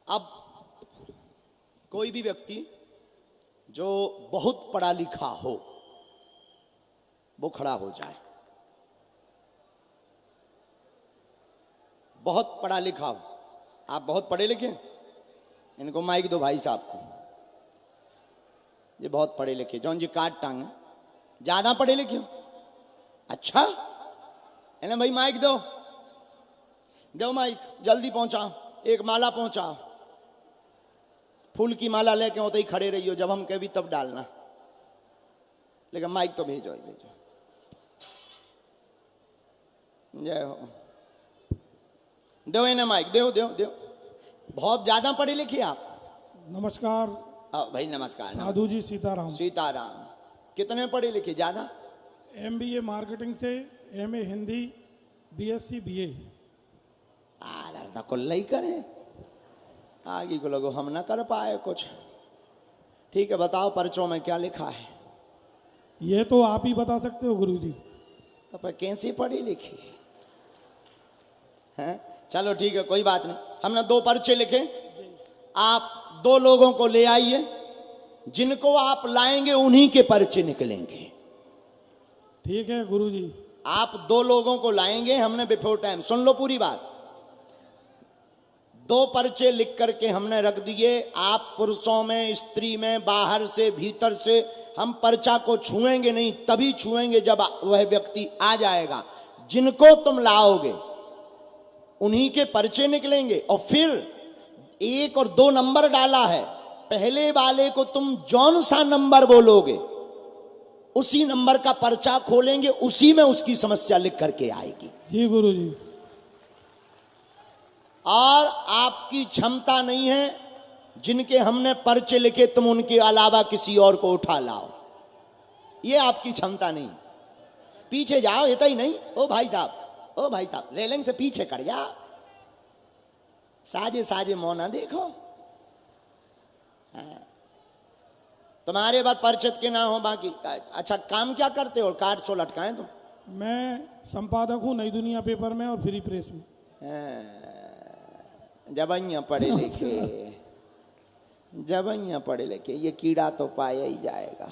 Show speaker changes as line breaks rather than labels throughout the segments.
अब कोई भी व्यक्ति जो बहुत पढ़ा लिखा हो वो खड़ा हो जाए। बहुत पढ़ा लिखा हो, आप बहुत पढ़े लिखे, इनको माइक दो भाई साहब को। ये बहुत पढ़े लिखे, जौन जी काट टांग ज्यादा पढ़े लिखे। अच्छा इन्हें भाई माइक दो, दो माइक, जल्दी पहुंचाओ, एक माला पहुंचाओ। फूल की माला लेके होते ही खड़े रहियो, जब हम कभी तब डालना, लेकिन माइक तो भेजो ही भेजो। जय हो, दो इन्हें माइक, दो दो दो। बहुत ज्यादा पढ़े लिखे आप।
नमस्कार
भाई नमस्कार।
साधु जी सीताराम।
सीताराम। कितने पढ़े लिखे? ज्यादा?
MBA मार्केटिंग से, MA हिंदी, BSc BA।
तो कुल ही करें, आगे को लोगों हम ना कर पाए कुछ। ठीक है, बताओ पर्चों में क्या लिखा है?
ये तो आप ही बता सकते हो गुरुजी।
तो पर कैसे पढ़ी लिखी हैं? चलो ठीक है, कोई बात नहीं। हमने 2 पर्चे लिखे, आप 2 लोगों को ले आइए, जिनको आप लाएंगे उन्हीं के पर्चे निकलेंगे।
ठीक है गुरुजी।
आप 2 लोगों को लाएंगे, हमने बिफोर टाइम, सुन लो पूरी बात, 2 पर्चे लिख करके हमने रख दिए। आप पुरुषों में, स्त्री में, बाहर से, भीतर से, हम पर्चा को छुएंगे नहीं, तभी छुएंगे जब वह व्यक्ति आ जाएगा। जिनको तुम लाओगे उन्हीं के पर्चे निकलेंगे। और फिर 1 और 2 नंबर डाला है, पहले वाले को तुम जौन सा नंबर बोलोगे उसी नंबर का पर्चा खोलेंगे, उसी में उसकी समस्या लिख करके आएगी।
जी गुरुजी।
और आपकी क्षमता नहीं है, जिनके हमने पर्चे लिखे तुम उनके अलावा किसी और को उठा लाओ, ये आपकी क्षमता नहीं। पीछे जाओ, इतना ही नहीं। ओ भाई साहब, ओ भाई साहब, रेलिंग से पीछे कर जाओ, साजे साजे मौना देखो। तुम्हारे बाद परिचित के ना हो बाकी। अच्छा काम क्या करते हो? कार्ड सो लटकाएं तुम?
मैं संपादक हूँ नई दुनिया पेपर में और फ्री प्रेस में।
जबैया पढ़े लिखे, जबैया पढ़े लिखे, ये कीड़ा तो पाया ही जाएगा।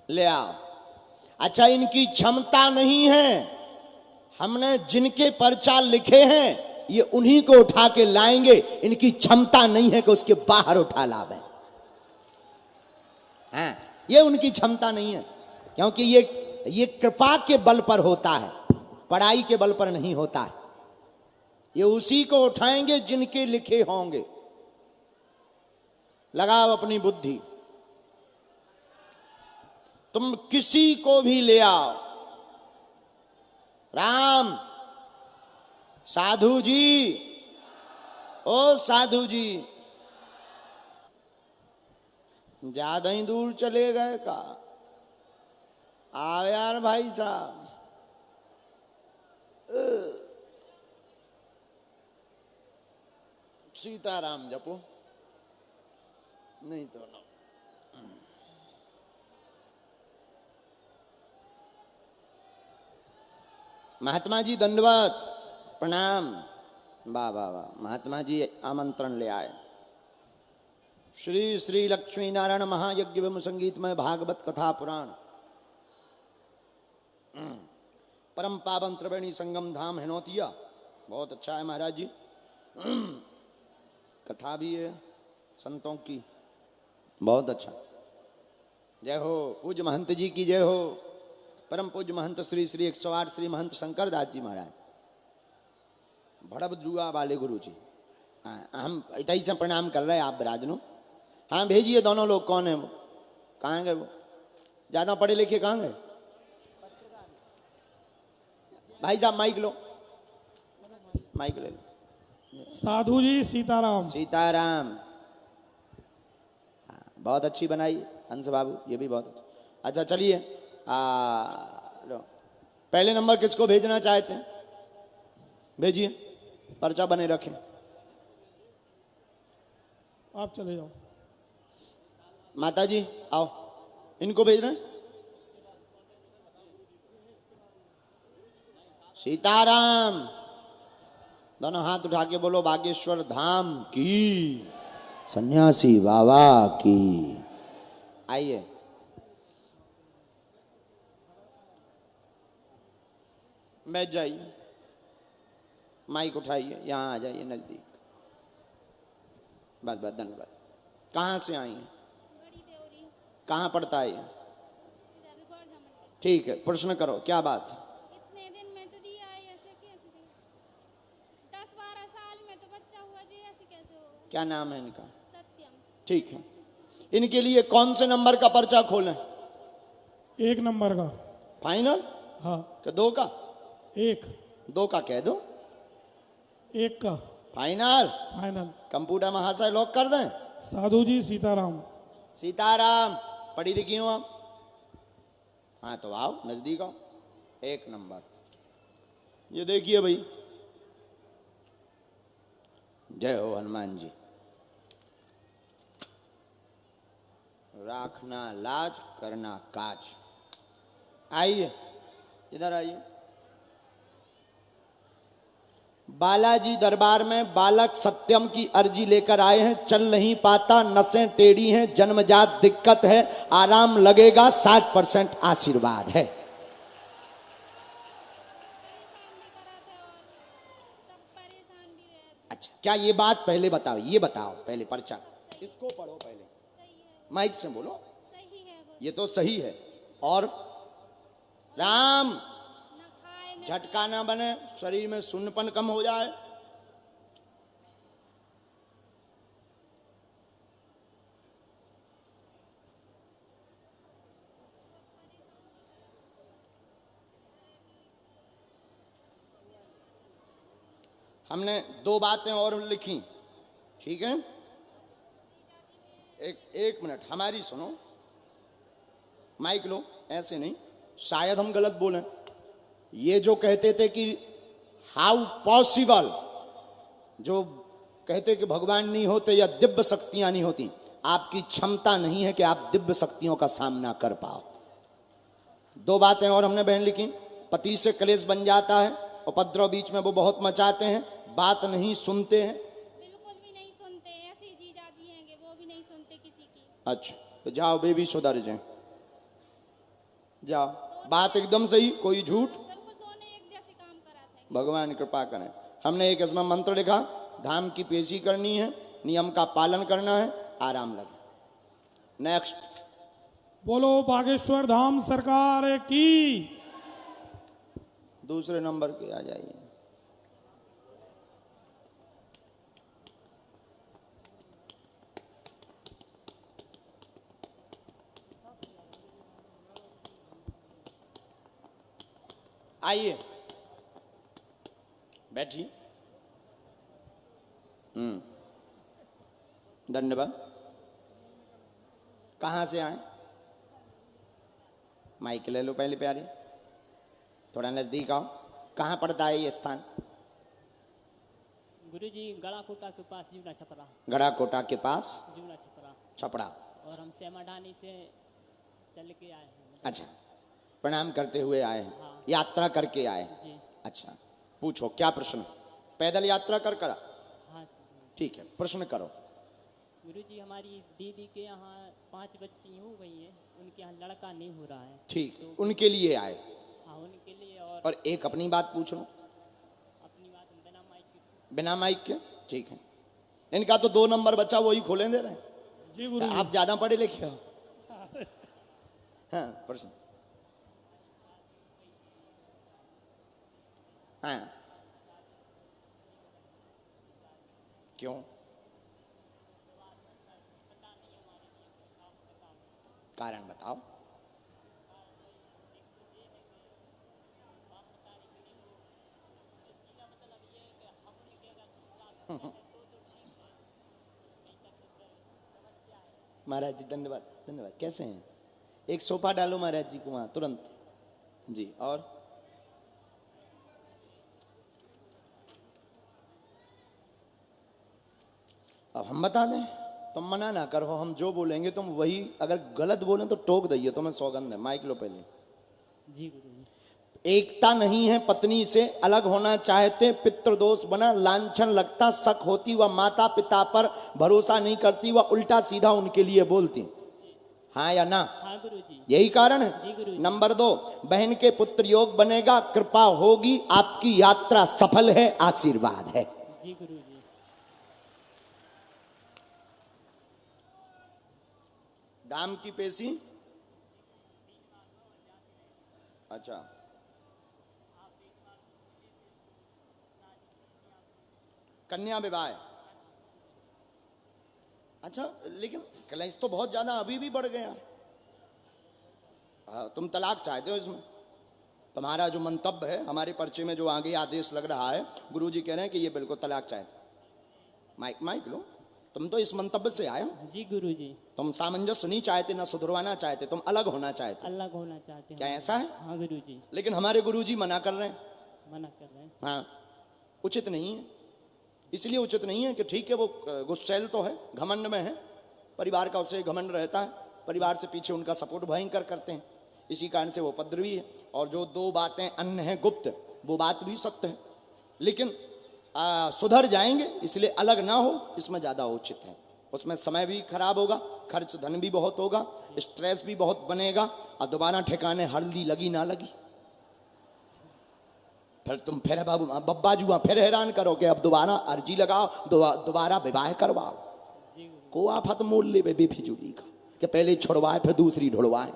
ले आओ। अच्छा इनकी क्षमता नहीं है, हमने जिनके पर्चा लिखे हैं ये उन्हीं को उठा के लाएंगे। इनकी क्षमता नहीं है कि उसके बाहर उठा लावे। हाँ, ये उनकी क्षमता नहीं है, क्योंकि ये कृपा के बल पर होता है, पढ़ाई के बल पर नहीं होता है। ये उसी को उठाएंगे जिनके लिखे होंगे। लगाओ अपनी बुद्धि, तुम किसी को भी ले आओ। राम, साधु जी, ओ साधु जी, ज्यादा ही दूर चले गए का? आओ यार भाई साहब। सीताराम जपो, नहीं तो ना। महात्मा जी दंडवत प्रणाम। वाह वाह वाह, महात्मा जी आमंत्रण ले आए। श्री श्री लक्ष्मी नारायण महायज्ञ एवं संगीतमय भागवत कथा पुराण, परम पावन त्रिवेणी संगम धाम हिनौतिया। बहुत अच्छा है महाराज जी, कथा भी है संतों की, बहुत अच्छा। जय हो पूज्य महंत जी की जय हो। परम पूज्य महंत श्री श्री 108 श्री महंत शंकर दास जी महाराज, भड़बद्रुआ वाले गुरु जी। हाँ, हम इतना से प्रणाम कर रहे हैं, आप विराजनो। हाँ भेजिए दोनों लोग। कौन है वो? कहाँ गए वो? ज्यादा पढ़े लिखे कहाँ गए? भाई साहब माइक लो, माइक ले लो।
साधु जी सीताराम।
सीताराम। हाँ, बहुत अच्छी बनाई हंस बाबू, ये भी बहुत अच्छा। अच्छा चलिए, लो पहले नंबर किसको भेजना चाहते हैं? भेजिए, पर्चा बने रखें।
आप चले जाओ।
माता जी आओ, इनको भेज रहे हैं। सीताराम। दोनों हाथ उठा के बोलो बागेश्वर धाम की, सन्यासी बाबा की। आइए, बैठ जाइए, माइक उठाइए, यहाँ आ जाइए नजदीक। बस बस, धन्यवाद। कहाँ से आई हैं? कहाँ पड़ता है ये? ठीक है, प्रश्न करो, क्या बात है?
इतने दिन में तो दिया है, ऐसे कैसे दी? 10-12 साल में तो बच्चा हुआ जी, ऐसे कैसे होगा?
क्या नाम है इनका?
सत्यम।
ठीक है, इनके लिए कौन से नंबर का पर्चा खोलें?
1 नंबर का।
फाइनल?
हाँ,
कि 2 का?
1।
2 का कह दो।
1 का
फाइनल?
फाइनल।
कंप्यूटर महाशय लॉक कर दें।
साधु जी सीताराम।
सीताराम, पढ़ी लिखी हो आप? हाँ तो आओ नजदीक आओ। 1 नंबर, ये देखिए भाई। जय हो हनुमान जी। राखना लाज, करना काज। आइए, इधर आइए। बालाजी दरबार में बालक सत्यम की अर्जी लेकर आए हैं। चल नहीं पाता, नसें टेढ़ी हैं, जन्मजात दिक्कत है, आराम लगेगा, 60% आशीर्वाद है।
परेशान भी रहे।
अच्छा, क्या ये बात पहले बताओ, ये बताओ पहले पर्चा, इसको पढ़ो पहले, माइक से बोलो।
सही है वो।
ये तो सही है। और राम,
न खाए न
झटका ना बने, शरीर में सुन्नपन कम हो जाए। हमने 2 बातें और लिखी, ठीक है? एक मिनट हमारी सुनो, माइक लो, ऐसे नहीं, शायद हम गलत बोलें। ये जो कहते थे कि हाउ पॉसिबल, जो कहते कि भगवान नहीं होते या दिव्य शक्तियां नहीं होती, आपकी क्षमता नहीं है कि आप दिव्य शक्तियों का सामना कर पाओ। 2 बातें और हमने बहन लिखी। पति से कलेश बन जाता है, उपद्रव बीच में वो बहुत मचाते हैं, बात नहीं सुनते हैं।
बिल्कुल भी नहीं सुनते। ऐसे जीजा जी हैंगे, वो भी नहीं सुनते किसी की।
अच्छा, तो जाओ बेबी, सुधर जाए, जाओ। बात एकदम सही, कोई झूठ।
बिल्कुल दोनों एक जैसे काम कराते हैं।
भगवान कृपा करें। हमने एक इसमें मंत्र लिखा, धाम की पेशी करनी है, नियम का पालन करना है, आराम लगे। नेक्स्ट।
बोलो बागेश्वर धाम सरकार की।
दूसरे नंबर के आ जाइए। आइए, बैठिए। धन्यवाद। कहाँ से आए? माइक ले लो पहले प्यारे, थोड़ा नजदीक आओ। कहाँ पड़ता है ये स्थान?
गुरुजी गड़ाकोटा के पास, जीवना छपरा।
गड़ाकोटा के पास
जीवना छपरा।
छपड़ा।
और हम सेमाडानी से चल के आए हैं।
अच्छा, प्रणाम करते हुए आए हैं,
हाँ।
यात्रा करके आए।
जी।
अच्छा, पूछो क्या प्रश्न? पैदल यात्रा कर करा?
हाँ
ठीक है, प्रश्न करो।
गुरुजी, हमारी दीदी के यहाँ 5 बच्ची हो गई हैं, उनके यहाँ लड़का नहीं हो रहा है।
ठीक, उनके लिए आए।
हाँ, उनके लिए। और
एक अपनी बात पूछ लो।
अपनी बात हम बिना माइक के।
बिना माइक के? ठीक है। इनका तो 2 नंबर बच्चा, वही खोले दे रहे हैं।
जी गुरु।
आप ज्यादा पढ़े लिखे हो। हाँ, प्रश्न। हाँ, क्यों? कारण बताओ। महाराज जी धन्यवाद, धन्यवाद। कैसे हैं? एक सोफा डालो महाराज जी को वहां तुरंत। जी, और अब हम बता दें, तुम मना ना करो, हम जो बोलेंगे तुम वही, अगर गलत बोलें तो टोक दइए, तुम्हें सौगंध है। माइक लो पहले।
जी गुरुजी।
एकता नहीं है, पत्नी से अलग होना चाहते, पितृदोष बना, लांछन लगता, शक होती, वह माता पिता पर भरोसा नहीं करती, वह उल्टा सीधा उनके लिए बोलती। हाँ या ना?
हाँ गुरुजी।
यही कारण
जी
है।
गुरुजी।
नंबर 2, बहन के पुत्र योग बनेगा, कृपा होगी, आपकी यात्रा सफल है, आशीर्वाद है।
जी गुरुजी।
दाम की पेशी, अच्छा, कन्या विवाह, अच्छा, लेकिन क्लेश तो बहुत ज्यादा अभी भी बढ़ गया। तुम तलाक चाहते हो इसमें? तुम्हारा जो मंतव्य है, हमारे पर्चे में जो आगे आदेश लग रहा है, गुरुजी कह रहे हैं कि ये बिल्कुल तलाक चाहते। माइक लो, तुम तो इस मंतव्य से आए हो।
जी गुरुजी।
तुम सामंजस्य नहीं चाहते, ना सुधरवाना चाहते, तुम अलग होना चाहते।
अलग होना चाहते हैं।
क्या ऐसा है?
हाँ गुरुजी।
लेकिन हमारे गुरुजी मना कर रहे हैं।
मना कर रहे हैं।
हाँ, उचित नहीं है। इसलिए उचित नहीं है कि ठीक है, वो गुस्सैल तो है, घमंड में है, परिवार का उसे घमंड रहता है, परिवार से पीछे उनका सपोर्ट भयंकर करते हैं, इसी कारण से वो उपद्रवी है। और जो 2 बातें अन्य हैं गुप्त, वो बात भी सत्य है, लेकिन सुधर जाएंगे, इसलिए अलग ना हो, इसमें ज्यादा उचित है। उसमें समय भी खराब होगा, खर्च धन भी बहुत होगा, स्ट्रेस भी बहुत बनेगा, और दोबारा ठिकाने हल्दी लगी ना लगी, फिर तुम फिर बब्बा जुआ फिर हैरान करो कि अब दोबारा अर्जी लगाओ, दोबारा विवाह करवाओ। को आफत मोल ले बेफिजूली का कि पहले छुड़वाए फिर दूसरी ढुड़वाए।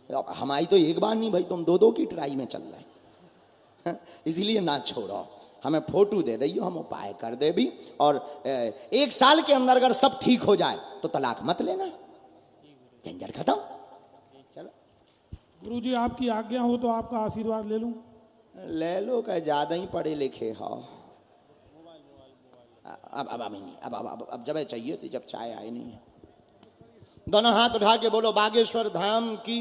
हमारी तो एक बार नहीं भाई, तुम 2-2 की ट्राई में चल रहे, इसलिए ना छोड़ो, हमें फोटो दे दियो, हम उपाय कर दे भी, और 1 साल के अंदर अगर सब ठीक हो जाए तो तलाक मत लेना, झंझट खत्म। चलो
गुरुजी, आपकी आज्ञा हो तो आपका आशीर्वाद ले लूं?
ले लो, क्या ज्यादा ही पढ़े लिखे हो। अब नहीं, अब जब चाहिए तो, जब चाय आई नहीं है। दोनों हाथ उठा के बोलो बागेश्वर धाम की